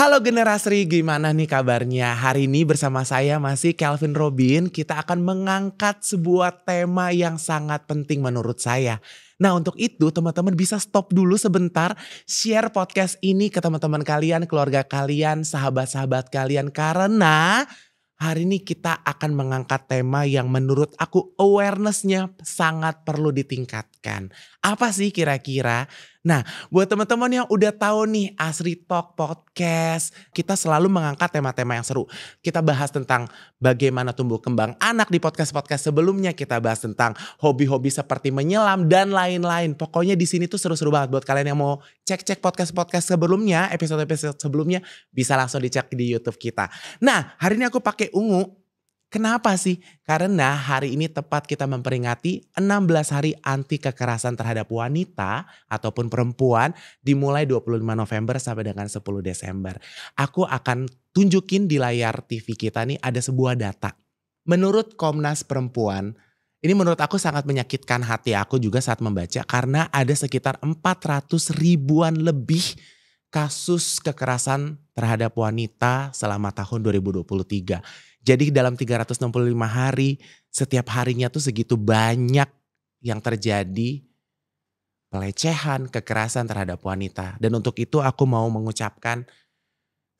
Halo Generasri, gimana nih kabarnya? Hari ini bersama saya masih Kelvin Robin, kita akan mengangkat sebuah tema yang sangat penting menurut saya. Nah untuk itu teman-teman bisa stop dulu sebentar, share podcast ini ke teman-teman kalian, keluarga kalian, sahabat-sahabat kalian. Karena hari ini kita akan mengangkat tema yang menurut aku awareness-nya sangat perlu ditingkatkan. Apa sih kira-kira? Nah, buat teman-teman yang udah tahu nih Asri Talk Podcast, kita selalu mengangkat tema-tema yang seru. Kita bahas tentang bagaimana tumbuh kembang anak di podcast-podcast sebelumnya. Kita bahas tentang hobi-hobi seperti menyelam dan lain-lain. Pokoknya di sini tuh seru-seru banget. Buat kalian yang mau cek-cek podcast-podcast sebelumnya, episode-episode sebelumnya, bisa langsung dicek di YouTube kita. Nah, hari ini aku pakai ungu. Kenapa sih? Karena hari ini tepat kita memperingati 16 hari anti kekerasan terhadap wanita ataupun perempuan dimulai 25 November sampai dengan 10 Desember. Aku akan tunjukin di layar TV kita nih ada sebuah data. Menurut Komnas Perempuan, ini menurut aku sangat menyakitkan hati aku juga saat membaca karena ada sekitar 400 ribuan lebih kasus kekerasan terhadap wanita selama tahun 2023. Jadi dalam 365 hari, setiap harinya tuh segitu banyak yang terjadi pelecehan, kekerasan terhadap wanita. Dan untuk itu aku mau mengucapkan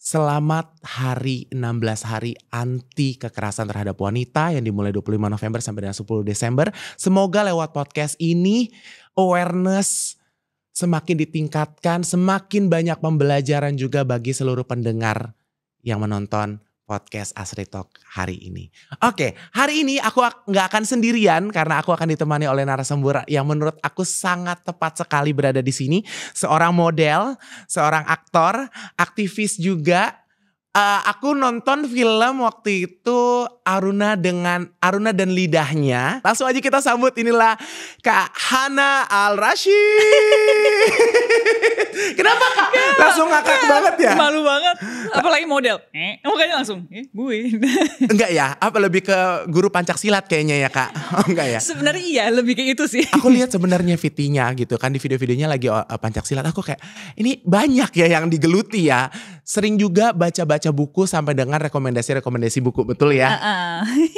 selamat hari 16 hari anti kekerasan terhadap wanita yang dimulai 25 November sampai dengan 10 Desember. Semoga lewat podcast ini awareness semakin ditingkatkan, semakin banyak pembelajaran juga bagi seluruh pendengar yang menonton podcast Asri Talk hari ini. Oke, hari ini aku gak akan sendirian karena aku akan ditemani oleh narasumber yang menurut aku sangat tepat sekali berada di sini. Seorang model, seorang aktor, aktivis juga. Aku nonton film waktu itu Aruna dan Lidahnya. Langsung aja kita sambut, inilah Kak Hana Al-Rashid. Kenapa Kak? Langsung ngakak banget ya? Malu banget. Apalagi model. Makanya langsung gue. Enggak ya? Apa lebih ke guru pencaksilat kayaknya ya Kak? Oh enggak ya? Sebenarnya iya, lebih kayak itu sih. Aku lihat sebenarnya VT-nya gitu kan, di video-videonya lagi pencaksilat. Aku kayak ini banyak ya yang digeluti ya. Sering juga baca-baca buku sampai dengan rekomendasi buku, betul ya?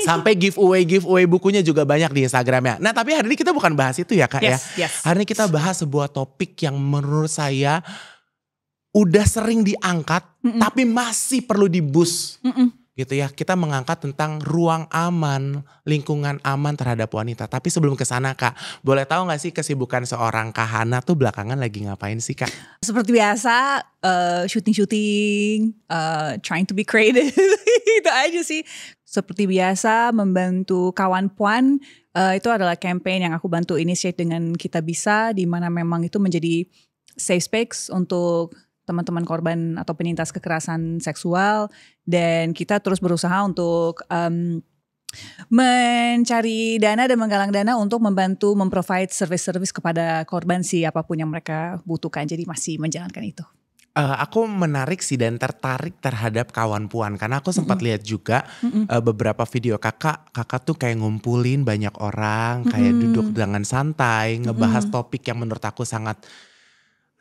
Sampai giveaway bukunya juga banyak di Instagramnya. Nah tapi hari ini kita bukan bahas itu ya Kak ya. Yes. Hari ini kita bahas sebuah topik yang menurut saya udah sering diangkat tapi masih perlu di-boost. Gitu ya, kita mengangkat tentang ruang aman, lingkungan aman terhadap wanita. Tapi sebelum ke sana Kak, boleh tahu gak sih kesibukan seorang Kak Hana tuh belakangan lagi ngapain sih Kak? Seperti biasa, syuting, trying to be creative, itu aja sih. Seperti biasa membantu kawan puan, itu adalah campaign yang aku bantu initiate dengan Kita Bisa, di mana memang itu menjadi safe space untuk teman-teman korban atau penyintas kekerasan seksual, dan kita terus berusaha untuk mencari dana dan menggalang dana untuk membantu memprovide service-service kepada korban siapapun yang mereka butuhkan. Jadi masih menjalankan itu. Aku menarik sih dan tertarik terhadap kawan puan karena aku sempat lihat juga beberapa video kakak tuh kayak ngumpulin banyak orang, kayak duduk dengan santai ngebahas topik yang menurut aku sangat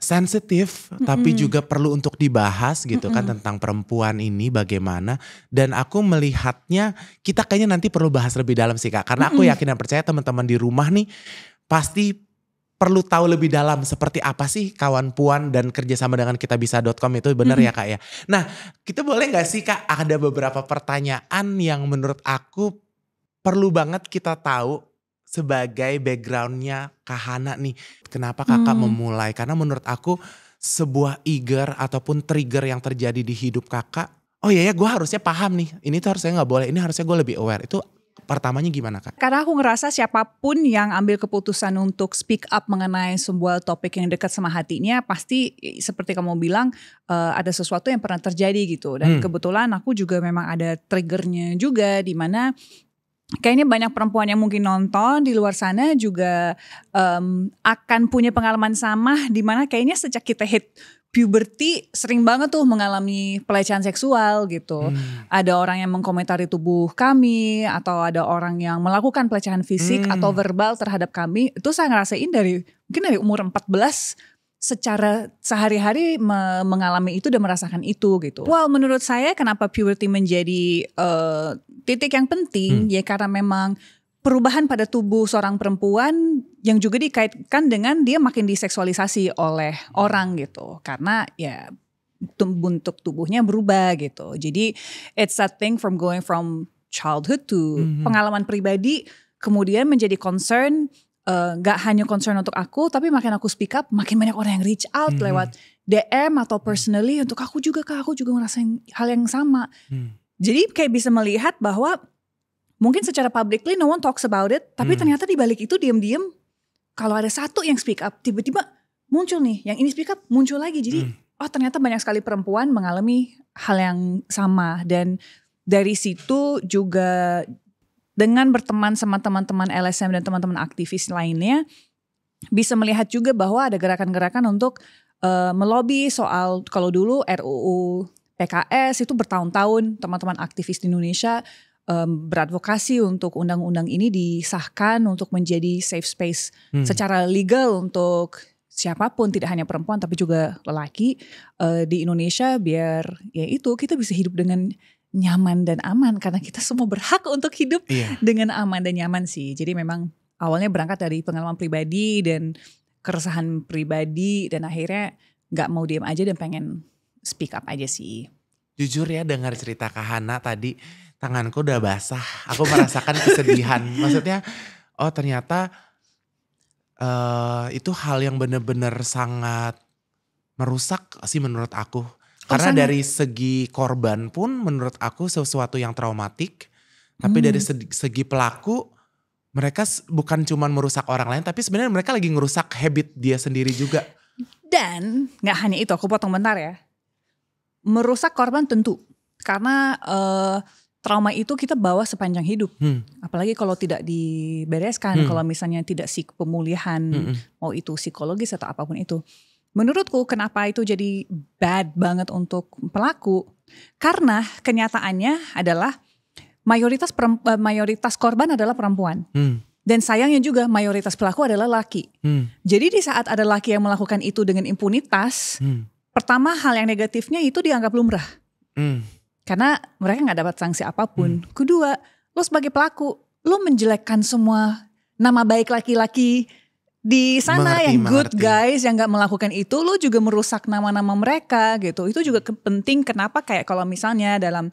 sensitif tapi juga perlu untuk dibahas gitu kan, tentang perempuan ini bagaimana. Dan aku melihatnya kita kayaknya nanti perlu bahas lebih dalam sih Kak, karena aku yakin dan percaya teman-teman di rumah nih pasti perlu tahu lebih dalam seperti apa sih kawan puan dan kerjasama dengan kitabisa.com itu, benar ya Kak ya. Nah kita boleh gak sih Kak, ada beberapa pertanyaan yang menurut aku perlu banget kita tahu sebagai backgroundnya Kak Hana nih. Kenapa kakak memulai? Karena menurut aku sebuah ataupun trigger yang terjadi di hidup kakak. Oh iya ya, gue harusnya paham nih. Ini tuh harusnya gak boleh, ini harusnya gue lebih aware. Itu pertamanya gimana Kak? Karena aku ngerasa siapapun yang ambil keputusan untuk speak up mengenai sebuah topik yang dekat sama hatinya, pasti seperti kamu bilang ada sesuatu yang pernah terjadi gitu. Dan kebetulan aku juga memang ada triggernya juga, di mana kayaknya banyak perempuan yang mungkin nonton di luar sana juga akan punya pengalaman sama, di mana kayaknya sejak kita hit puberty sering banget tuh mengalami pelecehan seksual gitu. Ada orang yang mengkomentari tubuh kami, atau ada orang yang melakukan pelecehan fisik atau verbal terhadap kami. Itu saya ngerasain mungkin dari umur 14 secara sehari-hari mengalami itu dan merasakan itu gitu. Well, menurut saya kenapa puberty menjadi titik yang penting ya karena memang perubahan pada tubuh seorang perempuan yang juga dikaitkan dengan dia makin diseksualisasi oleh orang gitu. Karena ya bentuk tubuhnya berubah gitu. Jadi it's a thing from going from childhood to pengalaman pribadi kemudian menjadi concern. Gak hanya concern untuk aku, tapi makin aku speak up, makin banyak orang yang reach out lewat DM atau personally untuk aku juga ngerasain hal yang sama. Jadi kayak bisa melihat bahwa mungkin secara publicly no one talks about it, tapi ternyata di balik itu diam-diam kalau ada satu yang speak up, tiba-tiba muncul nih, yang ini speak up muncul lagi. Jadi ternyata banyak sekali perempuan mengalami hal yang sama dan dari situ juga dengan berteman sama teman-teman LSM dan teman-teman aktivis lainnya bisa melihat juga bahwa ada gerakan-gerakan untuk melobi soal kalau dulu RUU PKS itu bertahun-tahun teman-teman aktivis di Indonesia beradvokasi untuk undang-undang ini disahkan untuk menjadi safe space secara legal untuk siapapun, tidak hanya perempuan tapi juga lelaki di Indonesia biar ya itu kita bisa hidup dengan nyaman dan aman karena kita semua berhak untuk hidup dengan aman dan nyaman sih. Jadi memang awalnya berangkat dari pengalaman pribadi dan keresahan pribadi dan akhirnya gak mau diam aja dan pengen speak up aja sih. Jujur ya dengar cerita Kak Hana tadi tanganku udah basah. Aku merasakan kesedihan. Maksudnya ternyata itu hal yang benar-benar sangat merusak sih menurut aku. Karena dari segi korban pun menurut aku sesuatu yang traumatik. Tapi dari segi pelaku mereka bukan cuma merusak orang lain. Tapi sebenarnya mereka lagi ngerusak habit dia sendiri juga. Dan gak hanya itu, aku potong bentar ya. Merusak korban tentu. Karena trauma itu kita bawa sepanjang hidup. Apalagi kalau tidak dibereskan. Kalau misalnya tidak pemulihan. Mau itu psikologis atau apapun itu. Menurutku kenapa itu jadi bad banget untuk pelaku. Karena kenyataannya adalah mayoritas korban adalah perempuan. Dan sayangnya juga mayoritas pelaku adalah laki. Jadi di saat ada laki yang melakukan itu dengan impunitas. Pertama hal yang negatifnya itu dianggap lumrah. Karena mereka gak dapat sanksi apapun. Kedua, lo sebagai pelaku, lo menjelekkan semua nama baik laki-laki di sana yang good guys yang gak melakukan itu, lo juga merusak nama-nama mereka gitu. Itu juga penting kenapa kayak kalau misalnya dalam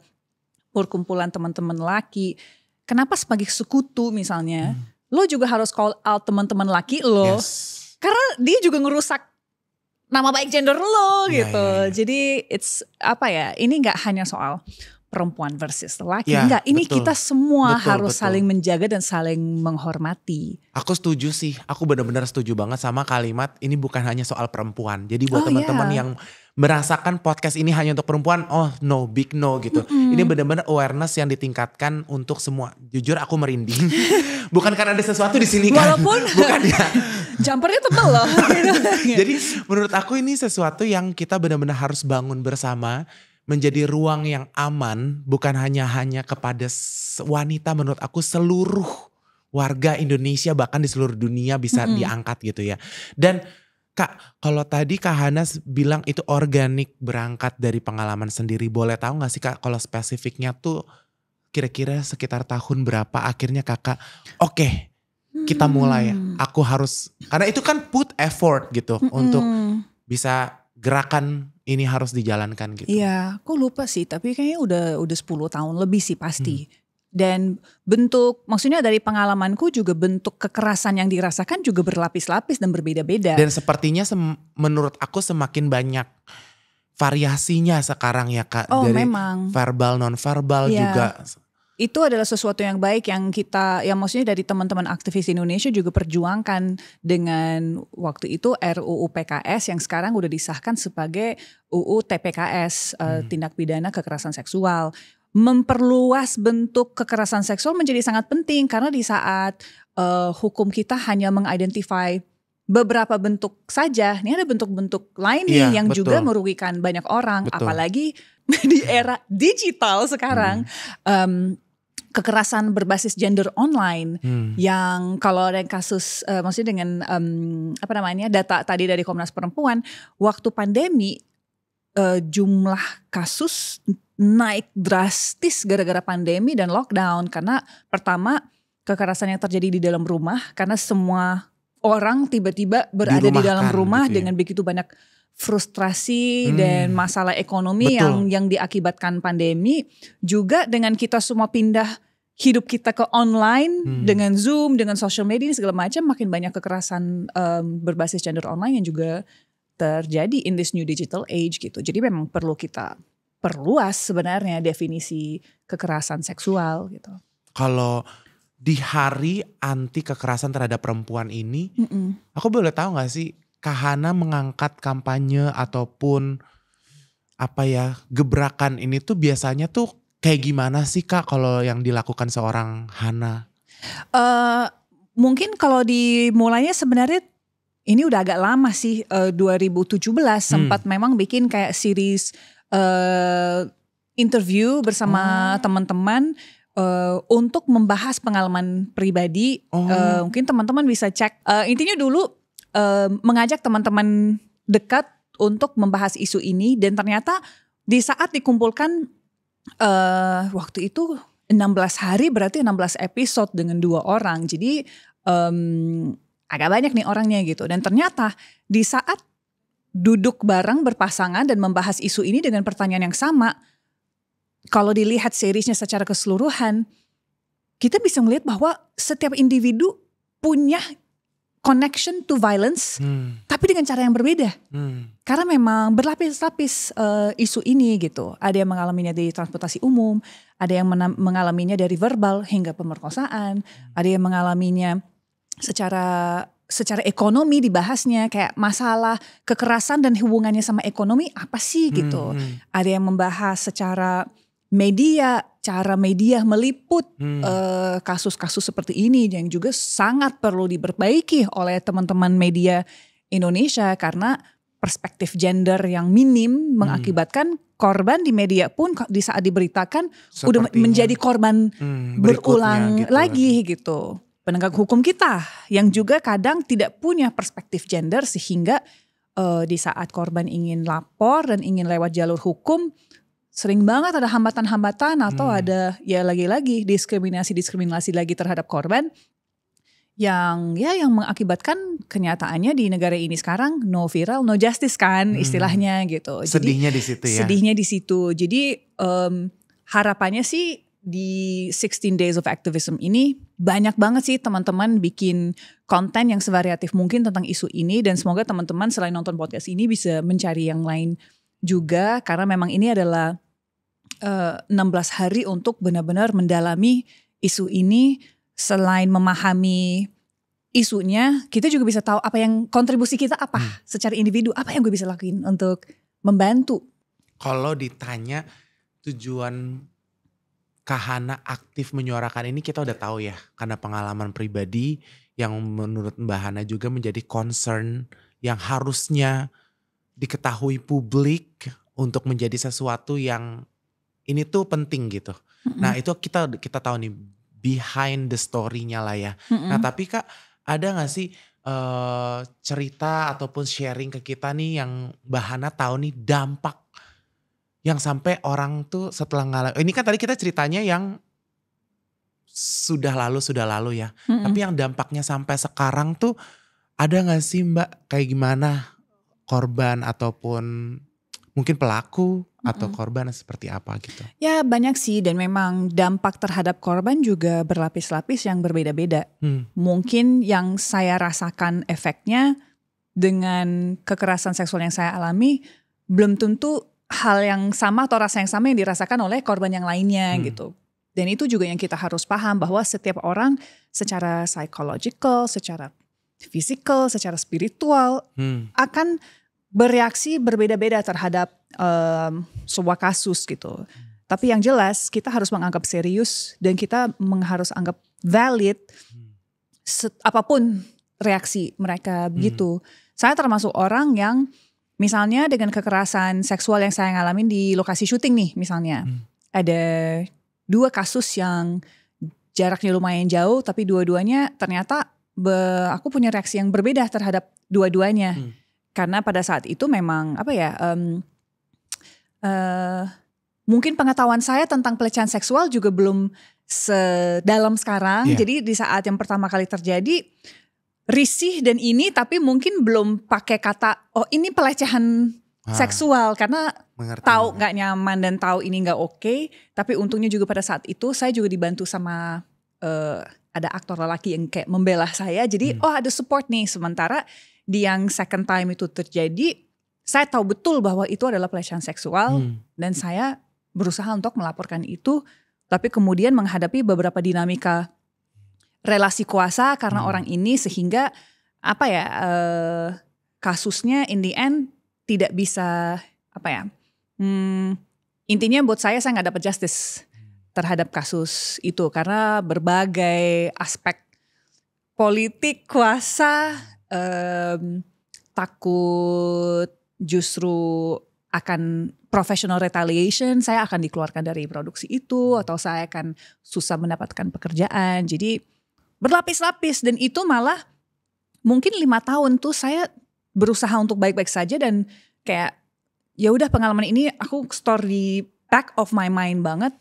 perkumpulan teman-teman laki, kenapa sebagai sekutu misalnya, lo juga harus call out teman-teman laki lo. Karena dia juga ngerusak nama baik gender lo gitu. Jadi it's ini gak hanya soal perempuan versus laki. Enggak, ini kita semua harus saling menjaga dan saling menghormati. Aku setuju sih, aku benar-benar setuju banget sama kalimat ini bukan hanya soal perempuan. Jadi buat teman-teman yang merasakan podcast ini hanya untuk perempuan, no, big no gitu. Ini benar-benar awareness yang ditingkatkan untuk semua. Jujur aku merinding. Bukan karena ada sesuatu di sini kan. Walaupun bukan ya. Jumpernya tebal loh. Jadi menurut aku ini sesuatu yang kita benar-benar harus bangun bersama. Menjadi ruang yang aman bukan hanya kepada wanita, menurut aku seluruh warga Indonesia bahkan di seluruh dunia bisa diangkat gitu ya. Dan Kak, kalau tadi Kak Hana bilang itu organik berangkat dari pengalaman sendiri, boleh tahu gak sih Kak kalau spesifiknya tuh kira-kira sekitar tahun berapa akhirnya Kakak oke, kita mulai, aku harus, karena itu kan put effort gitu untuk bisa gerakan ini harus dijalankan gitu. Iya, aku lupa sih, tapi kayaknya udah 10 tahun lebih sih pasti. Dan bentuk, maksudnya dari pengalamanku juga bentuk kekerasan yang dirasakan juga berlapis-lapis dan berbeda-beda. Dan sepertinya menurut aku semakin banyak variasinya sekarang ya Kak. Dari memang. Verbal, non-verbal juga. Itu adalah sesuatu yang baik yang maksudnya dari teman-teman aktivis Indonesia juga perjuangkan dengan waktu itu RUU PKS yang sekarang udah disahkan sebagai UU TPKS, tindak pidana kekerasan seksual. Memperluas bentuk kekerasan seksual menjadi sangat penting karena di saat hukum kita hanya mengidentify beberapa bentuk saja, ini ada bentuk-bentuk lain nih yang juga merugikan banyak orang, apalagi di era digital sekarang. kekerasan berbasis gender online yang kalau ada kasus maksudnya dengan data tadi dari Komnas Perempuan waktu pandemi jumlah kasus naik drastis gara-gara pandemi dan lockdown karena pertama kekerasan yang terjadi di dalam rumah karena semua orang tiba-tiba berada di dalam rumah gitu dengan begitu banyak frustrasi dan masalah ekonomi yang diakibatkan pandemi juga dengan kita semua pindah hidup kita ke online dengan Zoom, dengan social media segala macam makin banyak kekerasan berbasis gender online yang juga terjadi in this new digital age gitu. Jadi memang perlu kita perluas sebenarnya definisi kekerasan seksual gitu. Kalau di hari anti kekerasan terhadap perempuan ini, aku boleh tahu gak sih Kak Hana mengangkat kampanye ataupun gebrakan ini tuh biasanya tuh kayak gimana sih Kak kalau yang dilakukan seorang Hana? Mungkin kalau dimulainya sebenarnya ini udah agak lama sih 2017 sempat memang bikin kayak series interview bersama teman-teman untuk membahas pengalaman pribadi. Mungkin teman-teman bisa cek. Intinya dulu mengajak teman-teman dekat untuk membahas isu ini dan ternyata di saat dikumpulkan waktu itu 16 hari berarti 16 episode dengan 2 orang. Jadi agak banyak nih orangnya gitu. Dan ternyata di saat duduk bareng berpasangan dan membahas isu ini dengan pertanyaan yang sama, kalau dilihat seriesnya secara keseluruhan, kita bisa melihat bahwa setiap individu punya connection to violence, tapi dengan cara yang berbeda. Karena memang berlapis-lapis isu ini gitu. Ada yang mengalaminya di transportasi umum, ada yang mengalaminya dari verbal hingga pemerkosaan, ada yang mengalaminya secara ekonomi dibahasnya kayak masalah kekerasan dan hubungannya sama ekonomi apa sih gitu. Ada yang membahas secara media, cara media meliput kasus-kasus seperti ini yang juga sangat perlu diperbaiki oleh teman-teman media Indonesia karena perspektif gender yang minim mengakibatkan korban di media pun di saat diberitakan udah menjadi korban berulang gitu lagi gitu. Penegak hukum kita yang juga kadang tidak punya perspektif gender sehingga di saat korban ingin lapor dan ingin lewat jalur hukum sering banget ada hambatan-hambatan atau ada ya lagi-lagi diskriminasi lagi terhadap korban yang mengakibatkan kenyataannya di negara ini sekarang no viral no justice kan istilahnya gitu. Sedihnya di situ ya. Sedihnya di situ. Jadi harapannya sih di 16 Days of Activism ini banyak banget sih teman-teman bikin konten yang sevariatif mungkin tentang isu ini dan semoga teman-teman selain nonton podcast ini bisa mencari yang lain juga karena memang ini adalah 16 hari untuk benar-benar mendalami isu ini. Selain memahami isunya, kita juga bisa tahu apa yang kontribusi kita apa secara individu, apa yang gue bisa lakuin untuk membantu. Kalau ditanya tujuan Kak Hana aktif menyuarakan ini kita udah tahu ya, karena pengalaman pribadi yang menurut Mbak Hana juga menjadi concern yang harusnya diketahui publik untuk menjadi sesuatu yang ini tuh penting gitu. Nah itu kita tahu nih behind the story-nya lah ya. Nah tapi Kak ada gak sih cerita ataupun sharing ke kita nih yang Mbak Hana tahu nih dampak yang sampai orang tuh setelah ini kan tadi kita ceritanya yang sudah lalu ya. Tapi yang dampaknya sampai sekarang tuh ada gak sih Mbak kayak gimana korban ataupun mungkin pelaku atau korban seperti apa gitu? Ya banyak sih dan memang dampak terhadap korban juga berlapis-lapis yang berbeda-beda. Mungkin yang saya rasakan efeknya dengan kekerasan seksual yang saya alami belum tentu hal yang sama atau rasa yang sama yang dirasakan oleh korban yang lainnya gitu. Dan itu juga yang kita harus paham bahwa setiap orang secara psychological, secara physical, secara spiritual akan bereaksi berbeda-beda terhadap sebuah kasus gitu. Tapi yang jelas kita harus menganggap serius dan kita harus anggap valid apapun reaksi mereka begitu. Saya termasuk orang yang misalnya dengan kekerasan seksual yang saya ngalamin di lokasi syuting nih misalnya. Ada 2 kasus yang jaraknya lumayan jauh, tapi dua-duanya ternyata aku punya reaksi yang berbeda terhadap dua-duanya. Karena pada saat itu memang mungkin pengetahuan saya tentang pelecehan seksual juga belum sedalam sekarang. Jadi di saat yang pertama kali terjadi, risih dan ini, tapi mungkin belum pakai kata oh ini pelecehan seksual, karena tahu nggak nyaman dan tahu ini nggak oke. Tapi untungnya juga pada saat itu saya juga dibantu sama ada aktor lelaki yang kayak membela saya. Jadi ada support nih. Sementara di yang second time itu terjadi, saya tahu betul bahwa itu adalah pelecehan seksual dan saya berusaha untuk melaporkan itu. Tapi kemudian menghadapi beberapa dinamika relasi kuasa karena orang ini, sehingga kasusnya in the end tidak bisa intinya buat saya nggak dapat justice terhadap kasus itu karena berbagai aspek politik kuasa, takut justru akan professional retaliation, saya akan dikeluarkan dari produksi itu atau saya akan susah mendapatkan pekerjaan. Jadi berlapis-lapis, dan itu malah mungkin 5 tahun tuh saya berusaha untuk baik-baik saja dan kayak ya udah pengalaman ini aku store di back of my mind banget.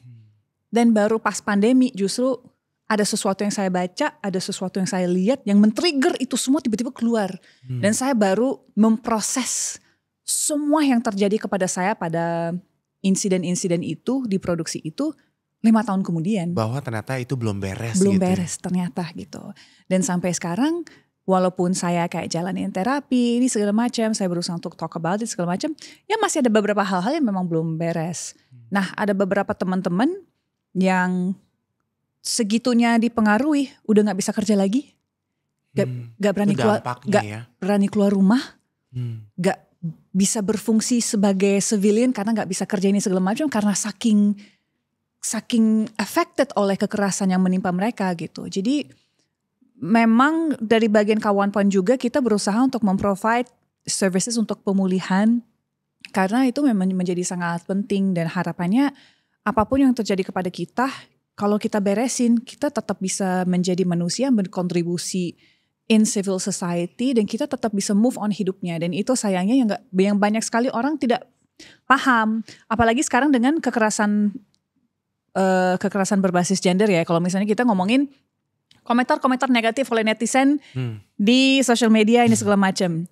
Dan baru pas pandemi justru ada sesuatu yang saya baca, ada sesuatu yang saya lihat yang men-trigger itu semua tiba-tiba keluar. Dan saya baru memproses semua yang terjadi kepada saya pada insiden-insiden itu di produksi itu 5 tahun kemudian. Bahwa ternyata itu belum beres belum gitu. beres ternyata gitu. Dan sampai sekarang walaupun saya kayak jalanin terapi ini segala macam, saya berusaha untuk talk about it segala macam, ya masih ada beberapa hal-hal yang memang belum beres. Nah, ada beberapa teman-teman yang segitunya dipengaruhi udah nggak bisa kerja lagi, nggak berani keluar, berani keluar rumah, nggak bisa berfungsi sebagai civilian karena nggak bisa kerja ini segala macam karena saking affected oleh kekerasan yang menimpa mereka gitu. Jadi memang dari bagian kawan pon juga kita berusaha untuk memprovide services untuk pemulihan karena itu memang menjadi sangat penting, dan harapannya apapun yang terjadi kepada kita, kalau kita beresin, kita tetap bisa menjadi manusia berkontribusi in civil society dan kita tetap bisa move on hidupnya. Dan itu sayangnya yang banyak sekali orang tidak paham, apalagi sekarang dengan kekerasan berbasis gender ya. Kalau misalnya kita ngomongin komentar-komentar negatif oleh netizen di social media ini segala macam.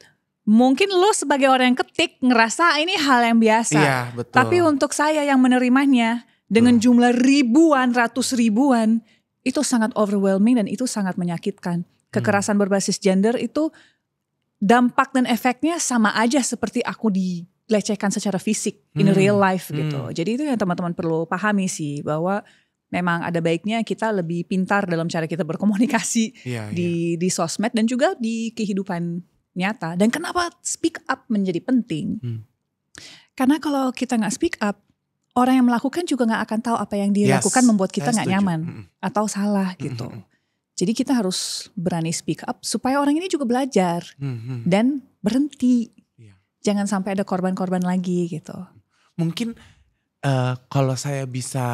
Mungkin lo sebagai orang yang ketik ngerasa ini hal yang biasa. Iya, betul. Tapi untuk saya yang menerimanya dengan jumlah ribuan, ratus ribuan, itu sangat overwhelming dan itu sangat menyakitkan. Kekerasan berbasis gender itu dampak dan efeknya sama aja seperti aku dilecehkan secara fisik in real life gitu. Jadi itu yang teman-teman perlu pahami sih, bahwa memang ada baiknya kita lebih pintar dalam cara kita berkomunikasi di sosmed dan juga di kehidupan nyata. Dan kenapa speak up menjadi penting? Karena kalau kita gak speak up, orang yang melakukan juga gak akan tahu apa yang dia lakukan membuat kita gak nyaman atau salah gitu. Jadi kita harus berani speak up supaya orang ini juga belajar dan berhenti. Jangan sampai ada korban-korban lagi gitu. Mungkin kalau saya bisa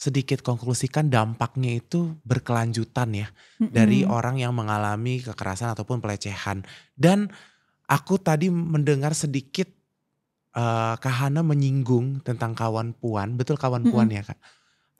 sedikit konklusikan, dampaknya itu berkelanjutan ya. Dari orang yang mengalami kekerasan ataupun pelecehan. Dan aku tadi mendengar sedikit Kak Hana menyinggung tentang kawan puan. Betul kawan puan ya Kak?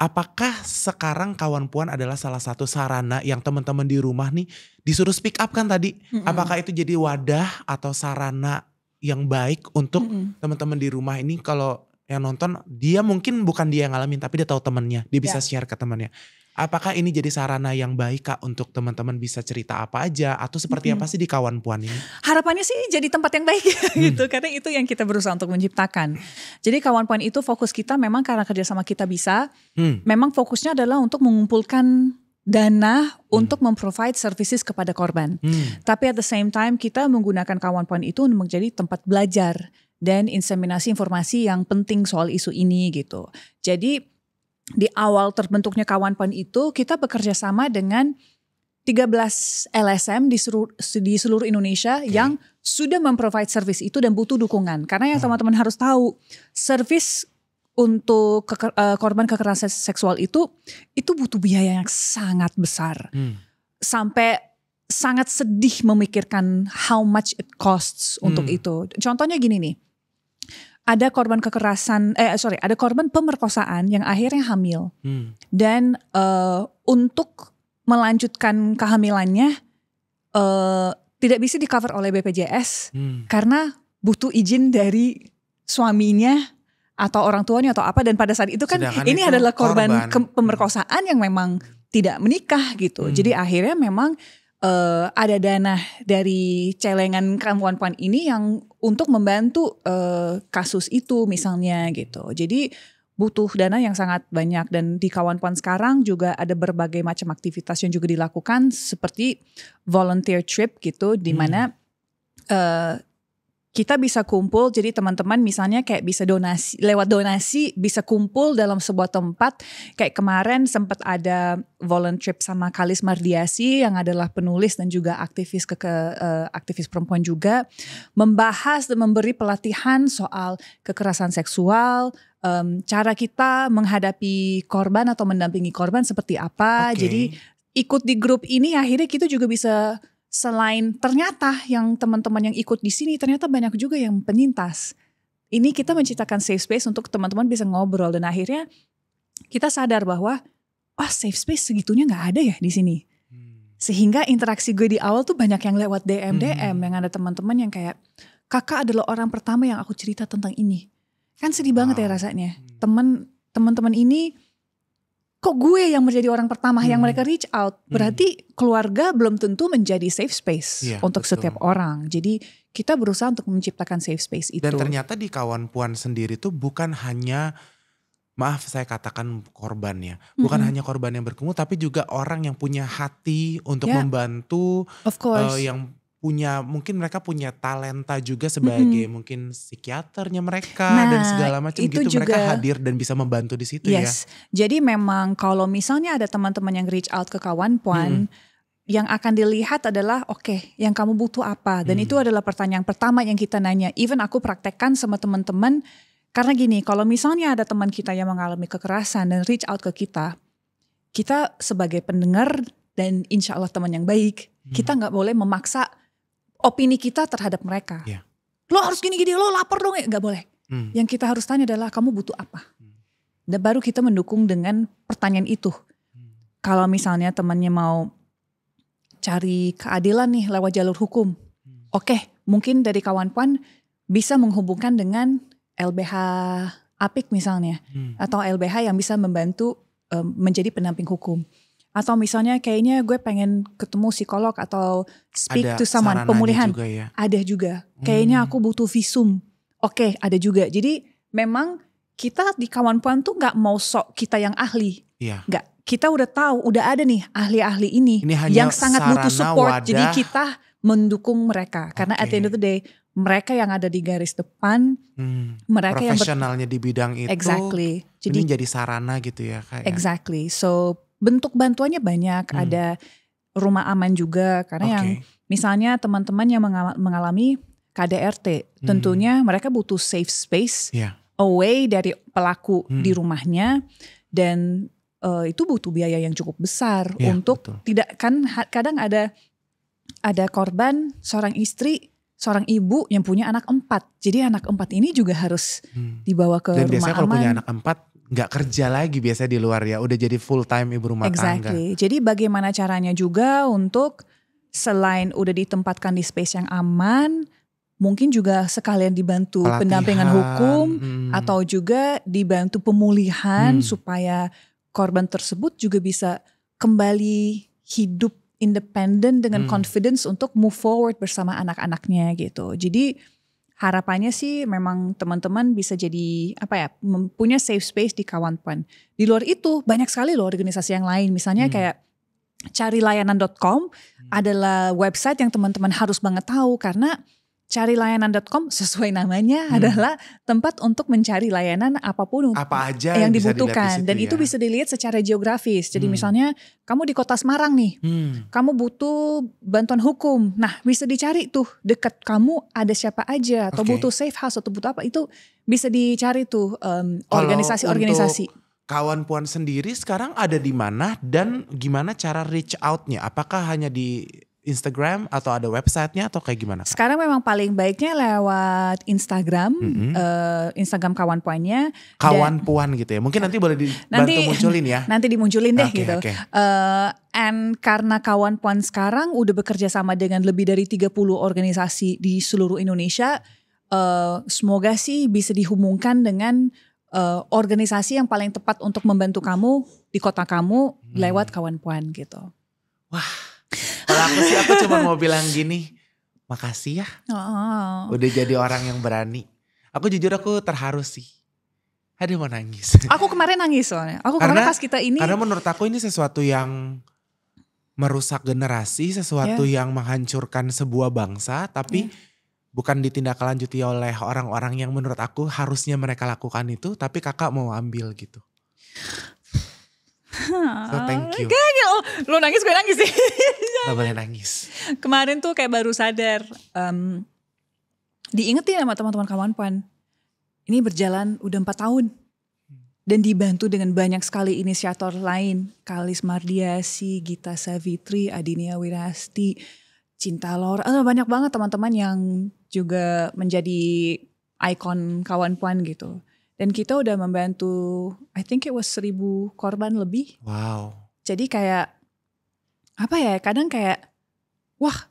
Apakah sekarang kawan puan adalah salah satu sarana yang teman-teman di rumah nih disuruh speak up kan tadi? Apakah itu jadi wadah atau sarana yang baik untuk teman-teman di rumah ini, kalau yang nonton dia mungkin bukan dia yang ngalamin tapi dia tahu temannya, dia bisa share ke temannya. Apakah ini jadi sarana yang baik Kak untuk teman-teman bisa cerita apa aja atau seperti apa sih di kawan puan ini? Harapannya sih jadi tempat yang baik gitu, karena itu yang kita berusaha untuk menciptakan. Jadi kawan puan itu fokus kita memang karena kerjasama kita bisa, memang fokusnya adalah untuk mengumpulkan dana untuk memprovide services kepada korban. Tapi at the same time kita menggunakan kawan puan itu untuk menjadi tempat belajar dan inseminasi informasi yang penting soal isu ini gitu. Jadi di awal terbentuknya kawan puan itu kita bekerja sama dengan 13 LSM di seluruh Indonesia yang sudah memprovide service itu dan butuh dukungan. Karena yang teman-teman harus tahu, service untuk korban kekerasan seksual itu butuh biaya yang sangat besar. Sampai sangat sedih memikirkan how much it costs untuk itu. Contohnya gini nih. Ada korban ada korban pemerkosaan yang akhirnya hamil. Dan untuk melanjutkan kehamilannya tidak bisa di cover oleh BPJS karena butuh izin dari suaminya atau orang tuanya atau apa, dan pada saat itu kan sedangkan ini itu adalah korban pemerkosaan yang memang tidak menikah gitu. Jadi akhirnya memang ada dana dari celengan kawan-kawan ini yang untuk membantu kasus itu misalnya gitu. Jadi butuh dana yang sangat banyak, dan di kawan-kawan sekarang juga ada berbagai macam aktivitas yang juga dilakukan seperti volunteer trip gitu, di mana kita bisa kumpul. Jadi teman-teman misalnya kayak bisa lewat donasi bisa kumpul dalam sebuah tempat. Kayak kemarin sempat ada volunteer trip sama Kalis Mardiasi yang adalah penulis dan juga aktivis aktivis perempuan juga, membahas dan memberi pelatihan soal kekerasan seksual, cara kita menghadapi korban atau mendampingi korban seperti apa. Jadi ikut di grup ini akhirnya kita juga bisa, selain ternyata yang teman-teman yang ikut di sini ternyata banyak juga yang penyintas. Ini kita menciptakan safe space untuk teman-teman bisa ngobrol, dan akhirnya kita sadar bahwa safe space segitunya nggak ada ya di sini. Sehingga interaksi gue di awal tuh banyak yang lewat DM yang ada teman-teman yang kayak, kakak adalah orang pertama yang aku cerita tentang ini. Kan sedih banget ya rasanya. Teman-teman ini kok gue yang menjadi orang pertama yang mereka reach out. Berarti keluarga belum tentu menjadi safe space untuk setiap orang. Jadi kita berusaha untuk menciptakan safe space itu. Dan ternyata di Kawan Puan sendiri tuh bukan hanya, maaf saya katakan korbannya, bukan hanya korban yang berkemu, tapi juga orang yang punya hati untuk membantu, of course. yang mungkin mereka punya talenta juga sebagai mungkin psikiaternya mereka dan segala macam gitu, juga, mereka hadir dan bisa membantu di situ ya. Jadi memang kalau misalnya ada teman-teman yang reach out ke Kawan Puan, yang akan dilihat adalah yang kamu butuh apa, dan itu adalah pertanyaan pertama yang kita nanya. Even aku praktekkan sama teman-teman, karena gini, kalau misalnya ada teman kita yang mengalami kekerasan dan reach out ke kita sebagai pendengar dan insya Allah teman yang baik, kita nggak boleh memaksa opini kita terhadap mereka. Lo harus gini-gini, lo lapar dong ya, gak boleh. Yang kita harus tanya adalah kamu butuh apa. Dan baru kita mendukung dengan pertanyaan itu. Kalau misalnya temannya mau cari keadilan nih lewat jalur hukum, mungkin dari Kawan Puan bisa menghubungkan dengan LBH Apik misalnya, atau LBH yang bisa membantu menjadi pendamping hukum. Atau misalnya kayaknya gue pengen ketemu psikolog atau speak to someone, pemulihan. Juga ya? Ada juga. Kayaknya aku butuh visum. Ada juga. Jadi memang kita di Kawan Puan tuh gak mau sok kita yang ahli. Gak. Kita udah tahu, udah ada nih ahli-ahli ini yang sangat butuh support. Wadah. Jadi kita mendukung mereka. Karena at the end of the day, mereka yang ada di garis depan, mereka yang profesionalnya di bidang itu. Exactly. Jadi ini jadi sarana gitu ya kayak. Exactly. So bentuk bantuannya banyak, ada rumah aman juga, karena yang misalnya teman-teman yang mengalami KDRT, tentunya mereka butuh safe space away dari pelaku di rumahnya, dan itu butuh biaya yang cukup besar untuk tidak, kan kadang ada korban seorang istri, seorang ibu yang punya anak 4, jadi anak 4 ini juga harus dibawa ke rumah aman. Dan biasanya kalau punya anak 4 gak kerja lagi biasanya di luar ya, udah jadi full time ibu rumah tangga. Jadi bagaimana caranya juga untuk selain udah ditempatkan di space yang aman, mungkin juga sekalian dibantu pelatihan, pendampingan hukum, atau juga dibantu pemulihan supaya korban tersebut juga bisa kembali hidup independen dengan confidence untuk move forward bersama anak-anaknya gitu. Jadi harapannya sih memang teman-teman bisa jadi punya safe space di Kawan Puan. Di luar itu banyak sekali loh organisasi yang lain. Misalnya kayak carilayanan.com adalah website yang teman-teman harus banget tahu, karena Carilayanan.com sesuai namanya adalah tempat untuk mencari layanan apapun Apa aja yang bisa dilihat dibutuhkan. di situ Dan ya. itu bisa dilihat secara geografis. Jadi misalnya kamu di kota Semarang nih, kamu butuh bantuan hukum. Nah bisa dicari tuh dekat kamu ada siapa aja. Atau butuh safe house atau butuh apa, itu bisa dicari tuh organisasi-organisasi. Kawan Puan sendiri sekarang ada di mana dan gimana cara reach out-nya? Apakah hanya di Instagram atau ada websitenya atau kayak gimana? Sekarang memang paling baiknya lewat Instagram, Instagram Kawan Puannya. Kawan Puan gitu ya. Mungkin nanti boleh dibantu munculin ya. Nanti dimunculin deh Oke, gitu. oke. And karena Kawan Puan sekarang udah bekerja sama dengan lebih dari 30 organisasi di seluruh Indonesia, semoga sih bisa dihubungkan dengan organisasi yang paling tepat untuk membantu kamu di kota kamu lewat Kawan Puan gitu. Wah. Kalau aku cuma mau bilang gini, makasih ya. Udah jadi orang yang berani. Aku jujur terharu sih. Aduh mau nangis. Aku kemarin nangis soalnya. Kemarin pas kita ini. Karena menurut aku ini sesuatu yang merusak generasi, sesuatu yang menghancurkan sebuah bangsa. Tapi bukan ditindaklanjuti oleh orang-orang yang menurut aku harusnya mereka lakukan itu. Tapi kakak mau ambil gitu. So thank you. Lo nangis gue nangis sih. Gak boleh nangis. Kemarin tuh kayak baru sadar. Diingetin sama teman-teman Kawan Puan. Ini berjalan udah 4 tahun. Dan dibantu dengan banyak sekali inisiator lain. Kalis Mardiasi, Gita Savitri, Adinia Wirasti, Cinta Laura. Banyak banget teman-teman yang juga menjadi ikon Kawan Puan gitu. Dan kita udah membantu, I think it was 1,000 korban lebih. Wow. Jadi kayak, apa ya, kadang kayak, wah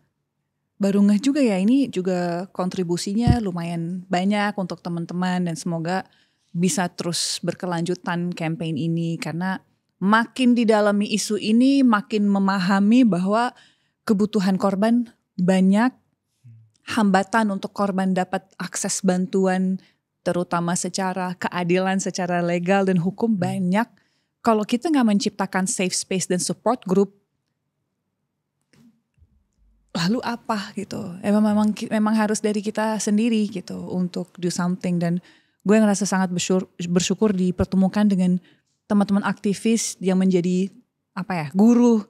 baru ngeh juga ya, ini juga kontribusinya lumayan banyak untuk teman-teman. Dan semoga bisa terus berkelanjutan campaign ini. Karena makin didalami isu ini, makin memahami bahwa kebutuhan korban banyak, hambatan untuk korban dapat akses bantuan, terutama secara keadilan, secara legal dan hukum banyak. Kalau kita gak menciptakan safe space dan support group, lalu apa gitu. Memang harus dari kita sendiri gitu untuk do something. Dan gue ngerasa sangat bersyukur dipertemukan dengan teman-teman aktivis yang menjadi guru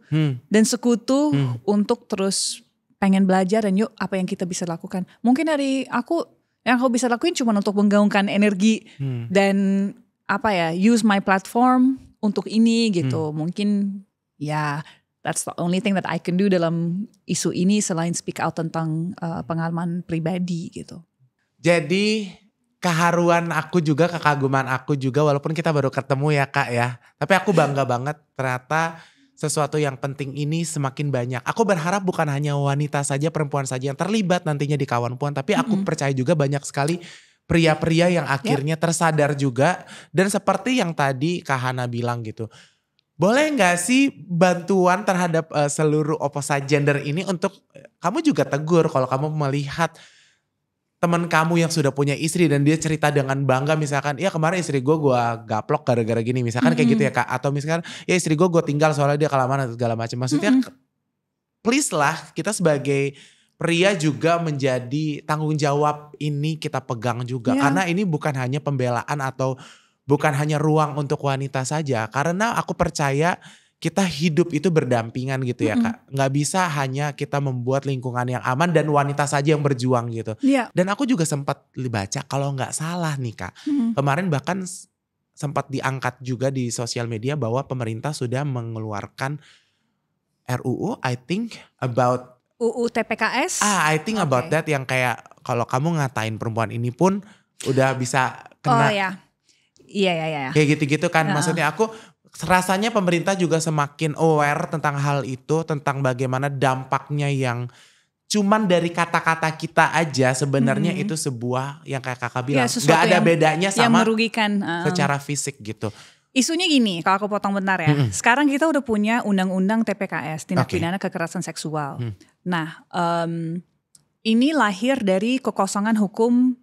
dan sekutu untuk terus pengen belajar dan yuk apa yang kita bisa lakukan. Mungkin dari yang aku bisa lakuin cuma untuk menggaungkan energi dan use my platform untuk ini gitu. Mungkin that's the only thing that I can do dalam isu ini selain speak out tentang pengalaman pribadi gitu. Jadi keharuan aku juga, kekaguman aku juga walaupun kita baru ketemu ya Kak ya. Tapi aku bangga banget ternyata sesuatu yang penting ini semakin banyak. Aku berharap bukan hanya wanita saja, perempuan saja yang terlibat nantinya di Kawan Puan. Tapi aku percaya juga banyak sekali pria-pria yang akhirnya tersadar juga. Dan seperti yang tadi Kak Hana bilang gitu. Boleh gak sih bantuan terhadap seluruh opposite gender ini untuk kamu juga tegur kalau kamu melihat teman kamu yang sudah punya istri dan dia cerita dengan bangga misalkan, ya kemarin istri gue gaplok gara-gara gini misalkan kayak gitu ya Kak. Atau misalkan ya istri gue tinggal soalnya dia kelamaan atau segala macam. Maksudnya please lah kita sebagai pria juga menjadi tanggung jawab ini kita pegang juga. Karena ini bukan hanya pembelaan atau bukan hanya ruang untuk wanita saja. Karena aku percaya kita hidup itu berdampingan gitu ya Kak. Gak bisa hanya kita membuat lingkungan yang aman dan wanita saja yang berjuang gitu. Dan aku juga sempat baca kalau gak salah nih Kak. Kemarin bahkan sempat diangkat juga di sosial media bahwa pemerintah sudah mengeluarkan RUU I think about UU TPKS. I think about that yang kayak kalau kamu ngatain perempuan ini pun udah bisa kena. Oh ya. Iya. Kayak gitu-gitu kan. Maksudnya aku rasanya pemerintah juga semakin aware tentang hal itu, tentang bagaimana dampaknya yang cuman dari kata-kata kita aja sebenarnya itu sebuah yang kayak kakak bilang gak ada bedanya sama yang merugikan secara fisik gitu. Isunya gini, kalau aku potong bentar ya. Sekarang kita udah punya undang-undang TPKS, tindak pidana kekerasan seksual. Nah, ini lahir dari kekosongan hukum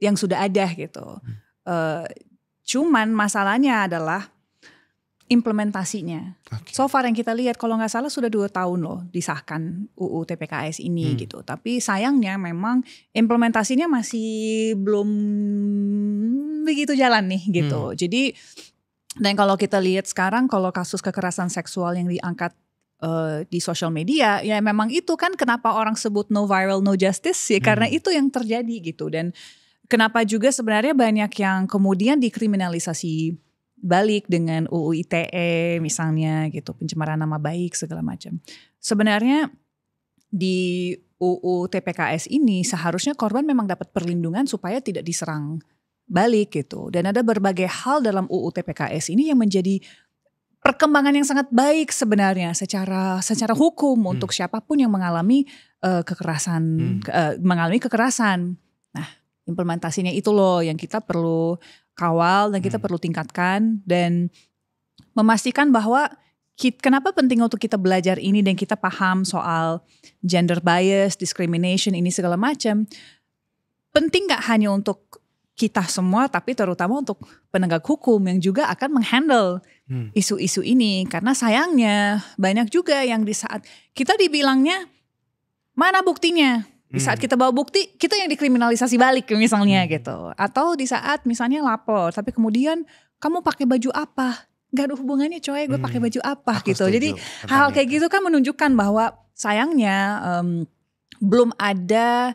yang sudah ada gitu. Cuman masalahnya adalah implementasinya. Oke. So far yang kita lihat kalau nggak salah sudah 2 tahun loh disahkan UU TPKS ini gitu. Tapi sayangnya memang implementasinya masih belum begitu jalan nih gitu. Jadi dan kalau kita lihat sekarang kalau kasus kekerasan seksual yang diangkat di sosial media, ya memang itu kan kenapa orang sebut no viral no justice ya karena itu yang terjadi gitu. Dan kenapa juga sebenarnya banyak yang kemudian dikriminalisasi balik dengan UU ITE misalnya gitu, pencemaran nama baik segala macam. Sebenarnya di UU TPKS ini seharusnya korban memang dapat perlindungan supaya tidak diserang balik gitu. Dan ada berbagai hal dalam UU TPKS ini yang menjadi perkembangan yang sangat baik sebenarnya secara hukum untuk siapapun yang mengalami mengalami kekerasan. Nah, implementasinya itu loh yang kita perlu kawal dan kita perlu tingkatkan dan memastikan bahwa kenapa penting untuk kita belajar ini dan kita paham soal gender bias, discrimination ini segala macam. Penting gak hanya untuk kita semua tapi terutama untuk penegak hukum yang juga akan menghandle isu-isu ini. Karena sayangnya banyak juga yang di saat kita dibilangnya mana buktinya. Di saat kita bawa bukti kita yang dikriminalisasi balik misalnya gitu. Atau di saat misalnya lapor tapi kemudian kamu pakai baju apa? Gak ada hubungannya coy gue pakai baju apa Aku gitu. setuju Jadi hal kayak gitu kan menunjukkan bahwa sayangnya belum ada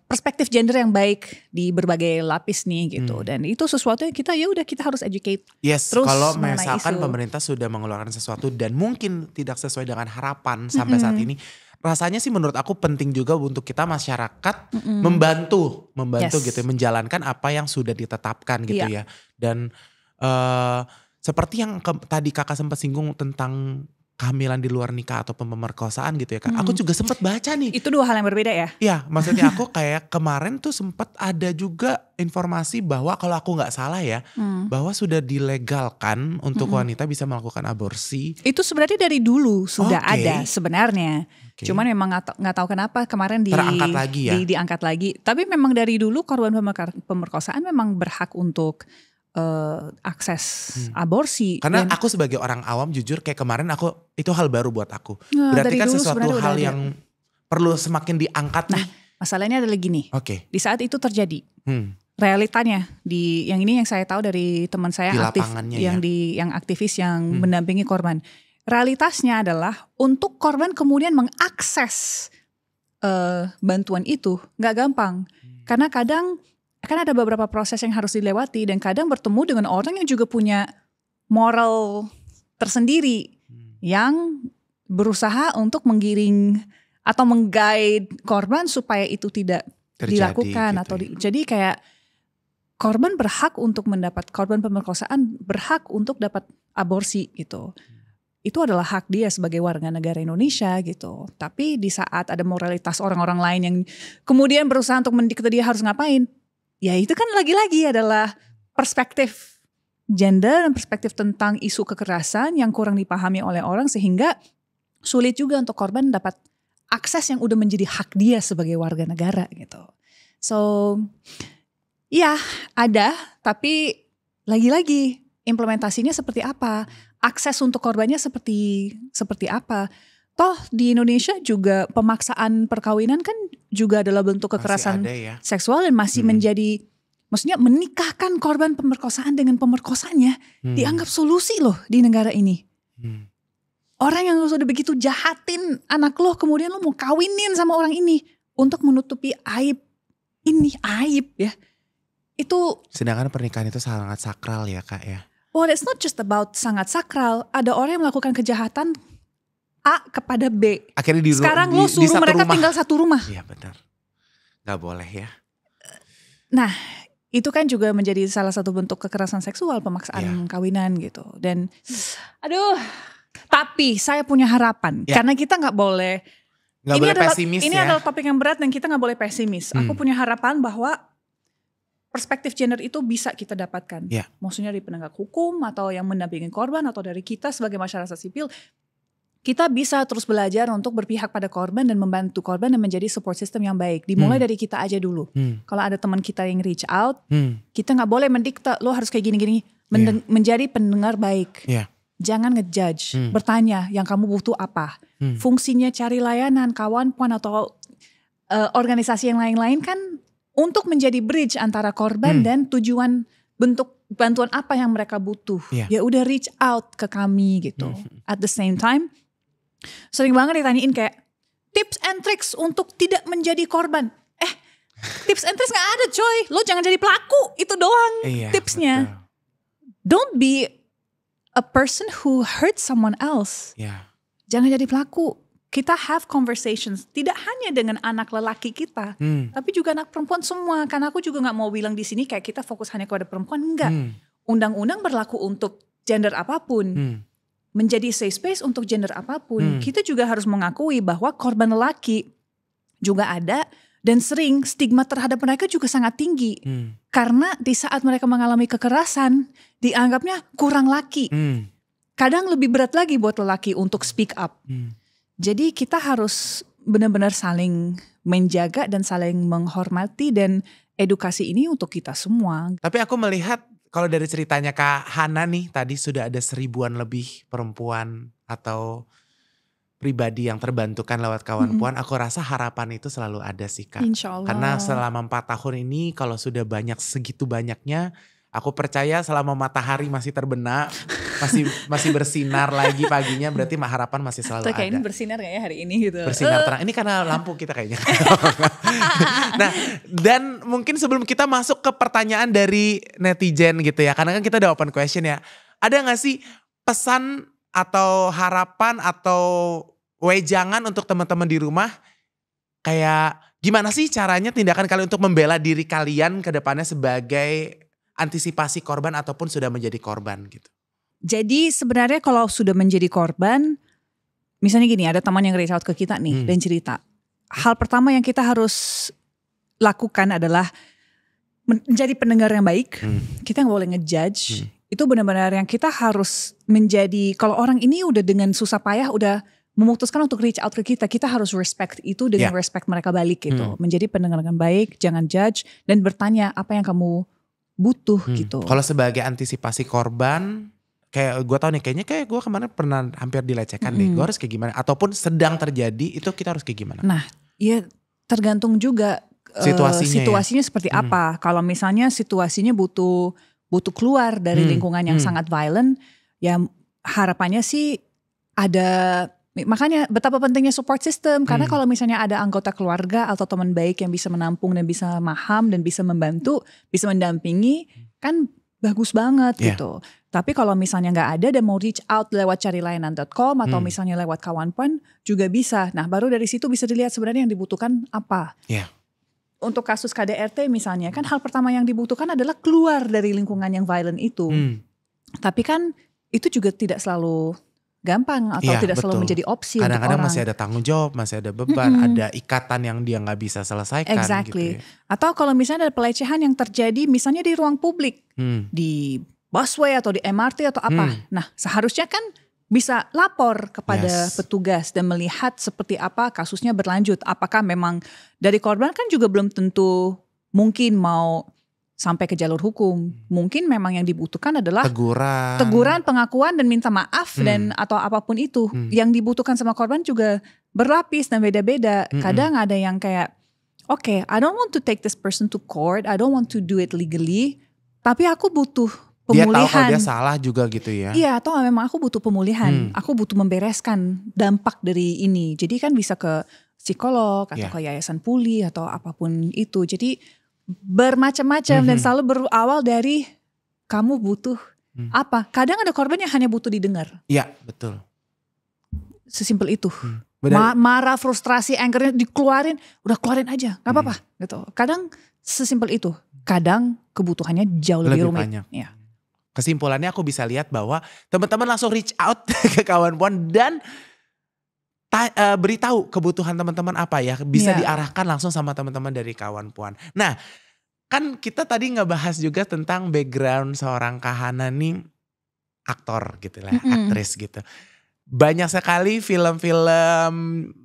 perspektif gender yang baik di berbagai lapis nih gitu. Dan itu sesuatu yang kita kita harus educate. Yes, terus kalau mengenai misalkan isu. pemerintah sudah mengeluarkan sesuatu dan mungkin tidak sesuai dengan harapan sampai saat ini, rasanya sih menurut aku penting juga untuk kita masyarakat membantu Yes. gitu, menjalankan apa yang sudah ditetapkan gitu ya. Dan seperti yang tadi kakak sempat singgung tentang kehamilan di luar nikah atau pemerkosaan gitu ya kak. Aku juga sempat baca nih. Itu 2 hal yang berbeda ya? Iya, maksudnya aku kayak kemarin tuh sempat ada juga informasi bahwa kalau aku nggak salah ya, bahwa sudah dilegalkan untuk wanita bisa melakukan aborsi. Itu sebenarnya dari dulu sudah Oke. ada sebenarnya. Oke. Cuman memang nggak tahu kenapa kemarin Terangkat lagi ya? diangkat lagi. Tapi memang dari dulu korban pemerkosaan memang berhak untuk akses aborsi. Karena Dan aku sebagai orang awam jujur kayak kemarin itu hal baru buat aku. Nah, Berarti dari kan dulu sesuatu sebenarnya hal udah ada. yang perlu semakin diangkat nih. masalahnya adalah gini. Oke. Di saat itu terjadi, Hmm. realitanya yang ini yang saya tahu dari teman saya Di aktif lapangannya yang aktivis yang mendampingi korban. Realitasnya adalah untuk korban kemudian mengakses bantuan itu nggak gampang. Karena kadang kan ada beberapa proses yang harus dilewati dan kadang bertemu dengan orang yang juga punya moral tersendiri yang berusaha untuk menggiring atau mengguide korban supaya itu tidak Terjadi dilakukan gitu atau ya. jadi kayak korban berhak untuk mendapat korban pemerkosaan berhak untuk dapat aborsi gitu. Itu adalah hak dia sebagai warga negara Indonesia gitu. Tapi di saat ada moralitas orang-orang lain yang kemudian berusaha untuk mendikte dia harus ngapain, ya itu kan lagi-lagi adalah perspektif gender dan perspektif tentang isu kekerasan yang kurang dipahami oleh orang sehingga sulit juga untuk korban dapat akses yang udah menjadi hak dia sebagai warga negara gitu. So, ya ada, tapi lagi-lagi implementasinya seperti apa? Akses untuk korbannya seperti apa? Toh di Indonesia juga pemaksaan perkawinan kan juga adalah bentuk kekerasan Masih ada ya. seksual dan masih menjadi, maksudnya menikahkan korban pemerkosaan dengan pemerkosanya dianggap solusi loh di negara ini. Orang yang sudah begitu jahatin anak lo kemudian lo mau kawinin sama orang ini untuk menutupi aib. Ini aib ya. Itu Sedangkan pernikahan itu sangat sakral ya kak ya. well, it's not just about sangat sakral. Ada orang yang melakukan kejahatan A kepada B. Akhirnya Sekarang di lo suruh satu mereka rumah. tinggal satu rumah. Iya benar. Gak boleh ya. Nah, itu kan juga menjadi salah satu bentuk kekerasan seksual, pemaksaan kawinan gitu. Dan aduh, tapi saya punya harapan. Ya. Karena kita gak boleh. Gak boleh pesimis ini ya. adalah topik yang berat dan kita gak boleh pesimis. Aku punya harapan bahwa perspektif gender itu bisa kita dapatkan. Ya. Maksudnya dari penegak hukum atau yang mendampingi korban atau dari kita sebagai masyarakat sipil. Kita bisa terus belajar untuk berpihak pada korban dan membantu korban dan menjadi support system yang baik. Dimulai dari kita aja dulu. Kalau ada teman kita yang reach out, kita gak boleh mendikte lo harus kayak gini-gini. menjadi pendengar baik. Iya. Jangan ngejudge, bertanya yang kamu butuh apa. Fungsinya cari layanan, kawan puan atau organisasi yang lain-lain kan untuk menjadi bridge antara korban dan tujuan bentuk bantuan apa yang mereka butuh. Ya udah reach out ke kami gitu. At the same time, sering banget ditanyain kayak tips and tricks untuk tidak menjadi korban. Tips and tricks gak ada coy. Lo jangan jadi pelaku, itu doang tipsnya. Betul. Don't be a person who hurt someone else. Jangan jadi pelaku. Kita have conversations, tidak hanya dengan anak lelaki kita, tapi juga anak perempuan semua. Karena aku juga gak mau bilang di sini kayak kita fokus hanya kepada perempuan, enggak. Undang-undang berlaku untuk gender apapun, menjadi safe space untuk gender apapun. Kita juga harus mengakui bahwa korban lelaki juga ada dan sering stigma terhadap mereka juga sangat tinggi. Karena di saat mereka mengalami kekerasan, dianggapnya kurang laki. Kadang lebih berat lagi buat lelaki untuk speak up. Jadi kita harus benar-benar saling menjaga dan saling menghormati dan edukasi ini untuk kita semua. Tapi aku melihat kalau dari ceritanya Kak Hana nih, tadi sudah ada 1000-an lebih perempuan atau pribadi yang terbantukan lewat kawan puan. Aku rasa harapan itu selalu ada sih Kak. Insya Allah. Karena selama 4 tahun ini kalau sudah banyak segitu banyaknya, aku percaya selama matahari masih terbenam, masih bersinar lagi paginya, berarti harapan masih selalu ada. Ini bersinar gak ya hari ini gitu? Bersinar terang, ini karena lampu kita kayaknya. Nah, dan mungkin sebelum kita masuk ke pertanyaan dari netizen gitu ya, karena kan kita udah open question ya. Ada gak sih pesan atau harapan atau wejangan untuk teman-teman di rumah? Kayak gimana sih caranya tindakan kalian untuk membela diri kalian ke depannya sebagai antisipasi korban ataupun sudah menjadi korban gitu. Jadi sebenarnya kalau sudah menjadi korban, misalnya gini, ada teman yang reach out ke kita nih dan cerita. Hal pertama yang kita harus lakukan adalah menjadi pendengar yang baik. Kita gak boleh ngejudge. Itu benar-benar yang kita harus menjadi, kalau orang ini udah dengan susah payah udah memutuskan untuk reach out ke kita, kita harus respect itu dengan respect mereka balik gitu. Menjadi pendengar yang baik, jangan judge dan bertanya apa yang kamu butuh gitu. Kalau sebagai antisipasi korban, kayak gue tau nih kayaknya kayak gue kemarin pernah hampir dilecehkan deh. Gue harus kayak gimana? Ataupun sedang terjadi itu kita harus kayak gimana? Nah ya tergantung juga situasinya seperti apa. Kalau misalnya situasinya butuh keluar dari lingkungan yang sangat violent, ya harapannya sih ada. Makanya betapa pentingnya support system. Karena kalau misalnya ada anggota keluarga atau teman baik yang bisa menampung dan bisa memaham dan bisa membantu, bisa mendampingi, kan bagus banget gitu. Tapi kalau misalnya gak ada dan mau reach out lewat carilayanan.com atau misalnya lewat kawan puan juga bisa. Nah baru dari situ bisa dilihat sebenarnya yang dibutuhkan apa. Untuk kasus KDRT misalnya, kan hal pertama yang dibutuhkan adalah keluar dari lingkungan yang violent itu. Tapi kan itu juga tidak selalu gampang atau tidak selalu menjadi opsi. Kadang-kadang masih ada tanggung jawab, masih ada beban, ada ikatan yang dia gak bisa selesaikan. Exactly. Gitu ya. Atau kalau misalnya ada pelecehan yang terjadi misalnya di ruang publik, di busway atau di MRT atau apa. Nah seharusnya kan bisa lapor kepada petugas dan melihat seperti apa kasusnya berlanjut. Apakah memang dari korban kan juga belum tentu mungkin mau sampai ke jalur hukum. Mungkin memang yang dibutuhkan adalah teguran, pengakuan dan minta maaf dan atau apapun itu. Yang dibutuhkan sama korban juga berlapis dan beda-beda. Kadang ada yang kayak, okay, I don't want to take this person to court, I don't want to do it legally, tapi aku butuh pemulihan. Dia tahu kalau dia salah juga gitu ya. Iya, atau memang aku butuh pemulihan. Aku butuh membereskan dampak dari ini. Jadi kan bisa ke psikolog atau ke yayasan puli atau apapun itu. Jadi bermacam-macam dan selalu berawal dari kamu butuh apa. Kadang ada korban yang hanya butuh didengar. Iya betul. Sesimpel itu. Marah, frustrasi, angernya dikeluarin, udah keluarin aja, gak apa-apa gitu. Kadang sesimpel itu. Kadang kebutuhannya jauh lebih rumit. Banyak. Ya. Kesimpulannya aku bisa lihat bahwa teman-teman langsung reach out ke kawan puan dan beritahu kebutuhan teman-teman apa ya, bisa diarahkan langsung sama teman-teman dari kawan puan. Nah kan kita tadi ngebahas juga tentang background seorang Kak Hana nih aktor gitu lah, aktris gitu. Banyak sekali film-film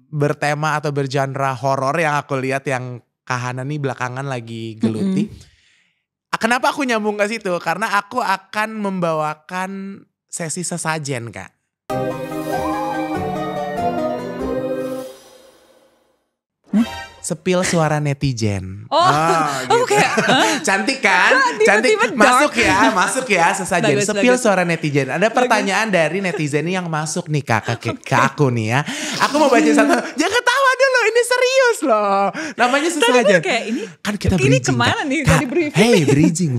bertema atau bergenre horor yang aku lihat yang Kak Hana nih belakangan lagi geluti. kenapa aku nyambung ke situ? Karena aku akan membawakan sesi sesajen, Kak. Sepil suara netizen. Gitu. Kayak, cantik kan? Cantik. Masuk ya sesajen. Bagus, Sepil bagus. suara netizen. Ada pertanyaan dari netizen yang masuk nih ke aku nih ya. Aku mau baca satu. Jangan ketawa dulu, ini serius loh. Namanya sesajen. Kayak ini Kan kita ini bridging. kemana Kak. nih? Tadi briefing. Hey, bridging.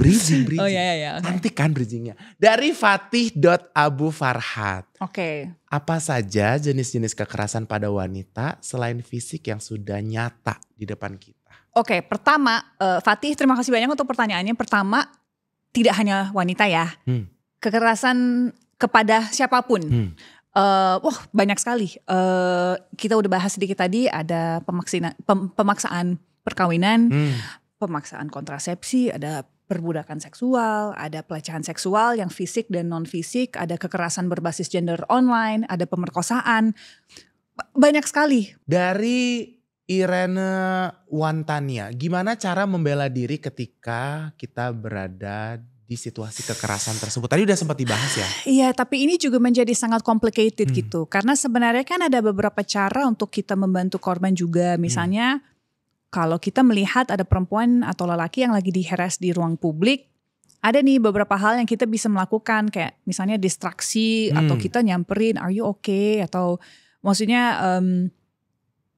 Oh iya. Okay. Cantik kan bridgingnya. Dari Fatih.Abu Farhat. Oke. Apa saja jenis-jenis kekerasan pada wanita selain fisik yang sudah nyata di depan kita? Oke, pertama Fatih terima kasih banyak untuk pertanyaannya. Pertama, tidak hanya wanita ya. Kekerasan kepada siapapun. Wah banyak sekali. Kita udah bahas sedikit tadi, ada pemaksaan perkawinan, pemaksaan kontrasepsi, ada perbudakan seksual, ada pelecehan seksual yang fisik dan non fisik, ada kekerasan berbasis gender online, ada pemerkosaan, banyak sekali. Dari Irene Wantania, gimana cara membela diri ketika kita berada di situasi kekerasan tersebut? Tadi udah sempat dibahas ya. Iya, tapi ini juga menjadi sangat complicated gitu, karena sebenarnya kan ada beberapa cara untuk kita membantu korban juga, misalnya. Kalau kita melihat ada perempuan atau lelaki yang lagi di-harass di ruang publik, ada nih beberapa hal yang kita bisa melakukan, kayak misalnya distraksi atau kita nyamperin, are you okay? Atau maksudnya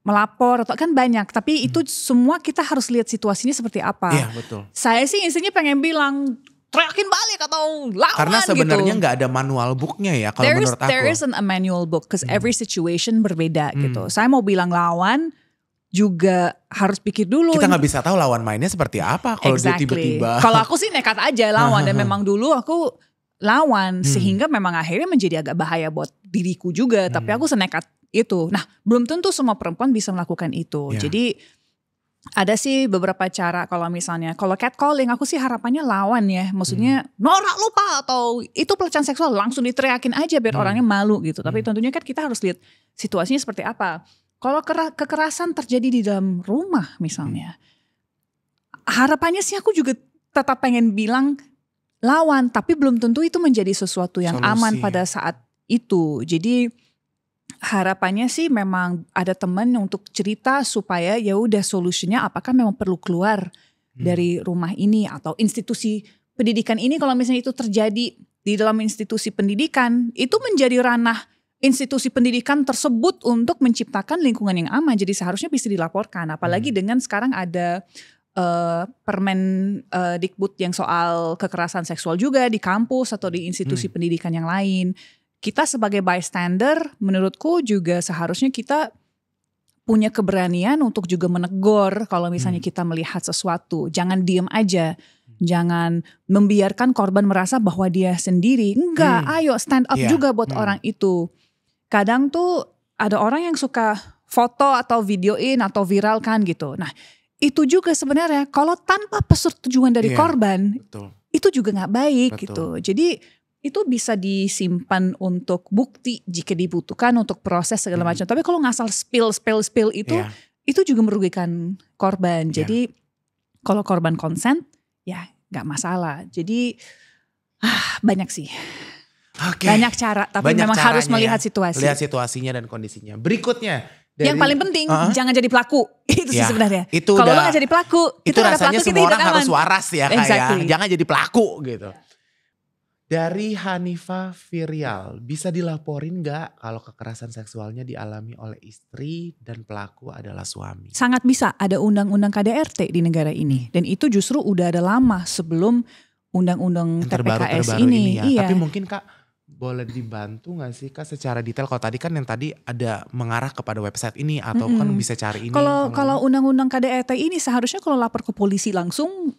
melapor, atau kan banyak. Tapi itu semua kita harus lihat situasinya seperti apa. Iya betul. Saya sih intinya pengen bilang, teriakin balik atau lawan gitu. Karena sebenarnya nggak ada manual booknya ya kalau menurut aku. There isn't a manual book, because every situation berbeda gitu. Saya mau bilang lawan, juga harus pikir dulu. Kita nggak bisa tahu lawan mainnya seperti apa kalau dia tiba-tiba. Kalau aku sih nekat aja lawan, dan memang dulu aku lawan sehingga memang akhirnya menjadi agak bahaya buat diriku juga. Tapi aku senekat itu. Nah, belum tentu semua perempuan bisa melakukan itu. Jadi ada sih beberapa cara. Kalau misalnya kalau catcalling, aku sih harapannya lawan ya. Maksudnya norak lupa atau itu pelecehan seksual, langsung diteriakin aja biar orangnya malu gitu. Tapi tentunya kan kita harus lihat situasinya seperti apa. Kalau kekerasan terjadi di dalam rumah misalnya, harapannya sih aku juga tetap pengen bilang lawan, tapi belum tentu itu menjadi sesuatu yang aman pada saat itu. Jadi harapannya sih memang ada teman untuk cerita supaya ya udah solusinya apakah memang perlu keluar dari rumah ini atau institusi pendidikan ini. Kalau misalnya itu terjadi di dalam institusi pendidikan, itu menjadi ranah institusi pendidikan tersebut untuk menciptakan lingkungan yang aman. Jadi seharusnya bisa dilaporkan. Apalagi dengan sekarang ada permen Dikbud yang soal kekerasan seksual juga di kampus atau di institusi pendidikan yang lain. Kita sebagai bystander menurutku juga seharusnya kita punya keberanian untuk juga menegur kalau misalnya kita melihat sesuatu. Jangan diem aja. Jangan membiarkan korban merasa bahwa dia sendiri. Enggak, ayo stand up juga buat orang itu. Kadang tuh ada orang yang suka foto atau videoin atau viralkan gitu. Nah itu juga sebenarnya kalau tanpa persetujuan dari korban, itu juga gak baik gitu. Jadi itu bisa disimpan untuk bukti jika dibutuhkan untuk proses segala macam. Tapi kalau ngasal spill itu juga merugikan korban. Jadi kalau korban consent ya gak masalah. Jadi banyak sih. Banyak cara, tapi banyak memang harus melihat situasi. Lihat situasinya dan kondisinya. Berikutnya. Yang paling penting jangan jadi pelaku. Itu sih sebenarnya. Kalau lo gak jadi pelaku, itu rasanya semua orang harus waras ya kayak. Jangan jadi pelaku gitu. Dari Hanifa Virial, bisa dilaporin gak kalau kekerasan seksualnya dialami oleh istri dan pelaku adalah suami? Sangat bisa, ada undang-undang KDRT di negara ini. Dan itu justru udah ada lama sebelum undang-undang TPKS ini. Ya. Iya. Tapi mungkin Kak boleh dibantu gak sih Kak secara detail? Kalau tadi kan yang tadi ada mengarah kepada website ini atau kan bisa cari ini. Kalau undang-undang KDRT ini seharusnya kalau lapor ke polisi langsung,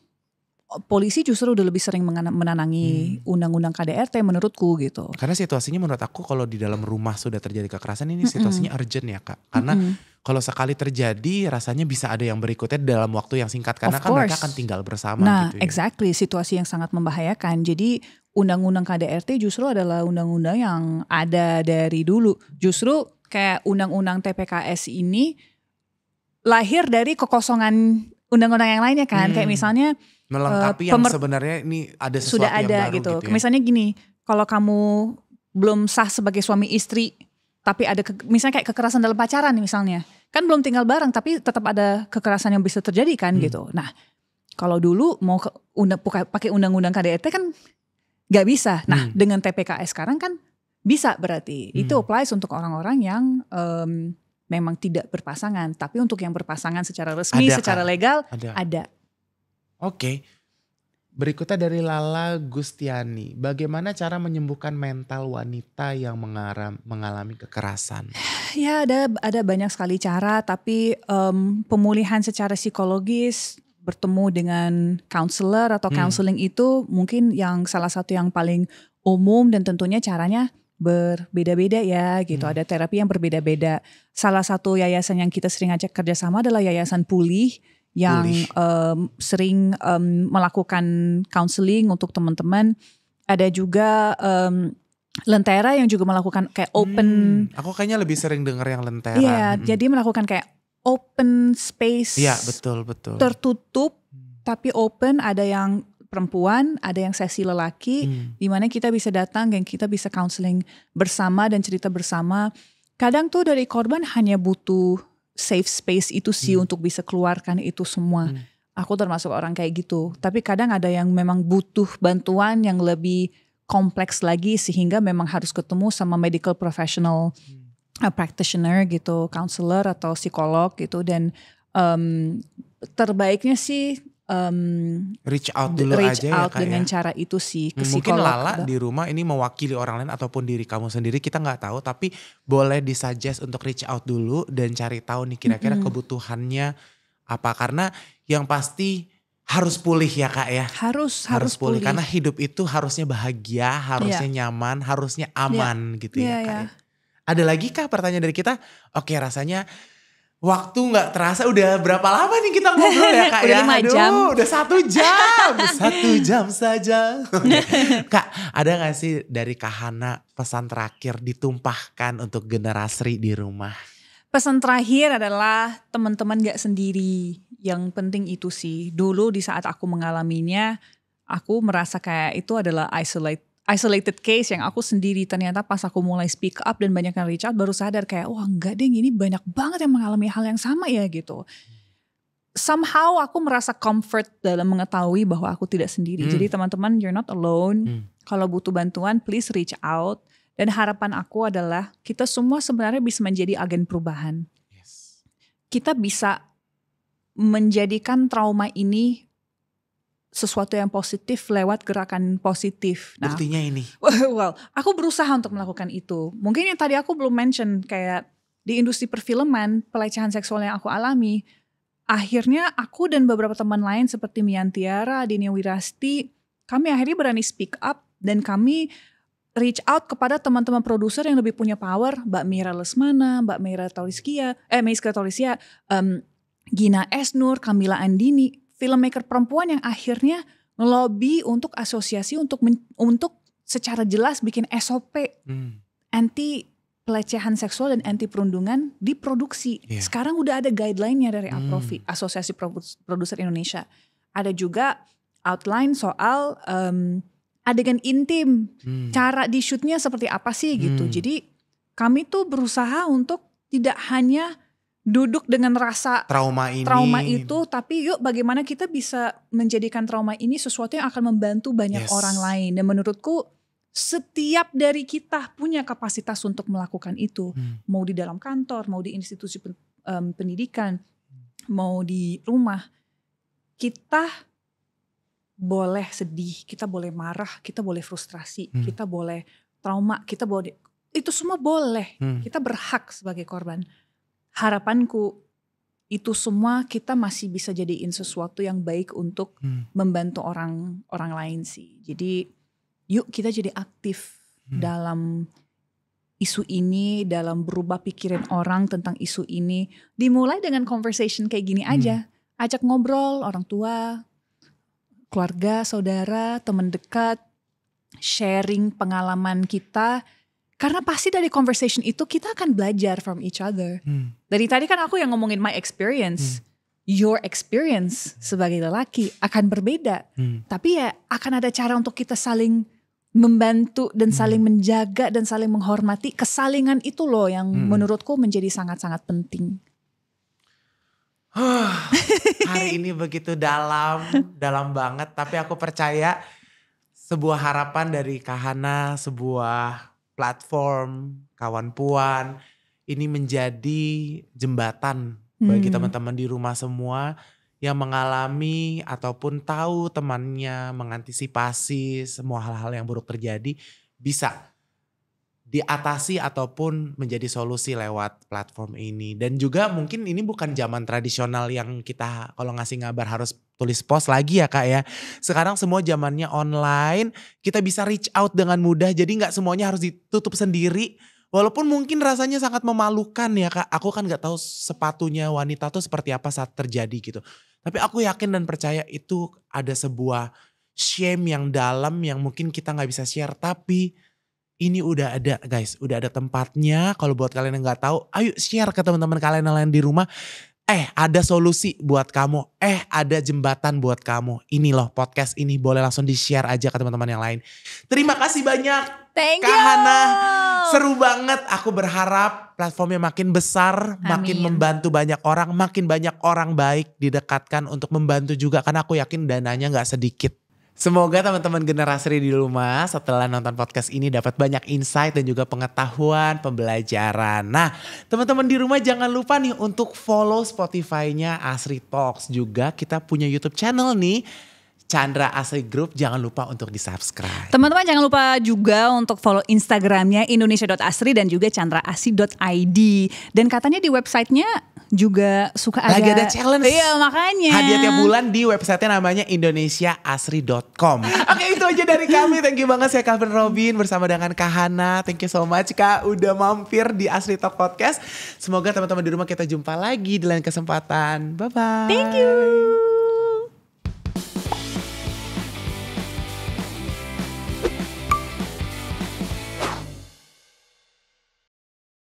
polisi justru udah lebih sering menanangi undang-undang KDRT menurutku gitu. Karena situasinya menurut aku kalau di dalam rumah sudah terjadi kekerasan ini situasinya urgent ya Kak. Karena kalau sekali terjadi rasanya bisa ada yang berikutnya dalam waktu yang singkat. Karena kan mereka akan tinggal bersama gitu ya. Exactly, situasi yang sangat membahayakan. Jadi undang-undang KDRT justru adalah undang-undang yang ada dari dulu. Justru kayak undang-undang TPKS ini lahir dari kekosongan undang-undang yang lainnya kan. Kayak misalnya melengkapi yang sebenarnya ini ada sesuatu sudah ada yang baru gitu. ya. Misalnya gini, kalau kamu belum sah sebagai suami istri, tapi ada misalnya kayak kekerasan dalam pacaran nih misalnya, kan belum tinggal bareng tapi tetap ada kekerasan yang bisa terjadi kan gitu. Nah, kalau dulu mau pakai undang-undang KDRT kan nggak bisa. Nah, dengan TPKS sekarang kan bisa berarti. Itu applies untuk orang-orang yang memang tidak berpasangan, tapi untuk yang berpasangan secara resmi, secara legal ada. Oke. Berikutnya dari Lala Gustiani. Bagaimana cara menyembuhkan mental wanita yang mengalami kekerasan? Ya ada banyak sekali cara, tapi pemulihan secara psikologis, bertemu dengan counselor atau counseling itu mungkin yang salah satu yang paling umum dan tentunya caranya berbeda-beda ya gitu. Ada terapi yang berbeda-beda. Salah satu yayasan yang kita sering ajak kerjasama adalah Yayasan Pulih yang sering melakukan counseling untuk teman-teman. Ada juga Lentera yang juga melakukan kayak open. Aku kayaknya lebih sering dengar yang Lentera. Iya, jadi melakukan kayak open space. Iya, betul. Tertutup tapi open, ada yang perempuan, ada yang sesi lelaki, di mana kita bisa datang dan kita bisa counseling bersama dan cerita bersama. Kadang tuh dari korban hanya butuh safe space itu sih untuk bisa keluarkan itu semua. Aku termasuk orang kayak gitu. Tapi kadang ada yang memang butuh bantuan yang lebih kompleks lagi sehingga memang harus ketemu sama medical professional, practitioner gitu, counselor atau psikolog gitu. Dan terbaiknya sih reach out dulu aja dengan cara itu sih ke psikolog. Mungkin Lala di rumah ini mewakili orang lain ataupun diri kamu sendiri, kita nggak tahu, tapi boleh disuggest untuk reach out dulu dan cari tahu nih kira-kira kebutuhannya apa, karena yang pasti harus pulih ya Kak ya. Harus pulih karena hidup itu harusnya bahagia, harusnya nyaman, harusnya aman gitu ya Kak. Ya. Ada lagi Kak pertanyaan dari kita? Oke, rasanya waktu gak terasa udah berapa lama nih kita ngobrol ya Kak ya. Udah 5 jam. Udah 1 jam. 1 jam saja. Kak, ada gak sih dari Kak Hana pesan terakhir ditumpahkan untuk generasi di rumah? Pesan terakhir adalah teman-teman gak sendiri. Yang penting itu sih. Dulu di saat aku mengalaminya, aku merasa kayak itu adalah isolated case yang aku sendiri. Ternyata pas aku mulai speak up dan banyak yang reach out, baru sadar kayak wah enggak deh, ini banyak banget yang mengalami hal yang sama ya gitu. Somehow aku merasa comfort dalam mengetahui bahwa aku tidak sendiri. Jadi teman-teman, you're not alone. Kalau butuh bantuan please reach out. Dan harapan aku adalah kita semua sebenarnya bisa menjadi agen perubahan. Kita bisa menjadikan trauma ini sesuatu yang positif lewat gerakan positif. Nah, buktinya ini. Well, aku berusaha untuk melakukan itu. Mungkin yang tadi aku belum mention kayak di industri perfilman, pelecehan seksual yang aku alami, akhirnya aku dan beberapa teman lain seperti Mian Tiara, Dinia Wirasti, kami akhirnya berani speak up dan kami reach out kepada teman-teman produser yang lebih punya power, Mbak Mira Lesmana, Mbak Meiska Taurisia, Gina Esnur, Kamila Andini, filmmaker perempuan yang akhirnya ngelobi untuk asosiasi untuk secara jelas bikin SOP anti pelecehan seksual dan anti perundungan di produksi. Sekarang udah ada guideline-nya dari APROFI, Asosiasi Produser Indonesia. Ada juga outline soal adegan intim, cara di shootnya seperti apa sih gitu. Jadi kami tuh berusaha untuk tidak hanya duduk dengan rasa trauma itu, tapi yuk bagaimana kita bisa menjadikan trauma ini sesuatu yang akan membantu banyak orang lain. Dan menurutku setiap dari kita punya kapasitas untuk melakukan itu. Mau di dalam kantor, mau di institusi pendidikan, mau di rumah. Kita boleh sedih, kita boleh marah, kita boleh frustrasi, kita boleh trauma, kita boleh, itu semua boleh. Kita berhak sebagai korban. Harapanku itu semua kita masih bisa jadiin sesuatu yang baik untuk membantu orang lain sih. Jadi yuk kita jadi aktif dalam isu ini, dalam berubah pikiran orang tentang isu ini. Dimulai dengan conversation kayak gini aja. Ajak ngobrol orang tua, keluarga, saudara, teman dekat, sharing pengalaman kita. Karena pasti dari conversation itu kita akan belajar from each other. Dari tadi kan aku yang ngomongin my experience. your experience sebagai lelaki akan berbeda. Tapi ya akan ada cara untuk kita saling membantu dan saling menjaga dan saling menghormati. Kesalingan itu loh yang menurutku menjadi sangat-sangat penting. Hari ini begitu dalam banget. Tapi aku percaya sebuah harapan dari Kahana, sebuah platform kawan puan ini menjadi jembatan bagi teman-teman di rumah semua yang mengalami ataupun tahu temannya mengantisipasi semua hal-hal yang buruk terjadi bisa diatasi ataupun menjadi solusi lewat platform ini. Dan juga mungkin ini bukan zaman tradisional yang kita kalau ngasih ngabar harus tulis post lagi ya Kak ya. Sekarang semua zamannya online, kita bisa reach out dengan mudah jadi gak semuanya harus ditutup sendiri. Walaupun mungkin rasanya sangat memalukan ya Kak. Aku kan gak tahu sepatunya wanita tuh seperti apa saat terjadi gitu. Tapi aku yakin dan percaya itu ada sebuah shame yang dalam yang mungkin kita gak bisa share. Tapi ini udah ada guys, udah ada tempatnya. Kalau buat kalian yang gak tahu, ayo share ke teman-teman kalian yang lain di rumah. Ada solusi buat kamu. Ada jembatan buat kamu. Ini loh podcast ini boleh langsung di-share aja ke teman-teman yang lain. Terima kasih banyak. Thank you. Kahana, seru banget. Aku berharap platformnya makin besar, makin membantu banyak orang, makin banyak orang baik didekatkan untuk membantu juga. Karena aku yakin dananya gak sedikit. Semoga teman-teman generasi di rumah setelah nonton podcast ini dapat banyak insight dan juga pengetahuan, pembelajaran. Nah, teman-teman di rumah jangan lupa nih untuk follow Spotify-nya Asri Talks. Juga kita punya YouTube channel nih, Chandra Asri Group, jangan lupa untuk di-subscribe. Teman-teman jangan lupa juga untuk follow Instagramnya Indonesia.asri dan juga chandraasri.id. Dan katanya di websitenya juga suka lagi ada challenge. Iya makanya. Hadiah tiap bulan di websitenya namanya indonesiaasri.com. Oke, itu aja dari kami. Thank you banget saya Calvin Robin bersama dengan Kahana. Thank you so much Kak udah mampir di Asri Talk Podcast. Semoga teman-teman di rumah kita jumpa lagi di lain kesempatan. Bye-bye. Thank you.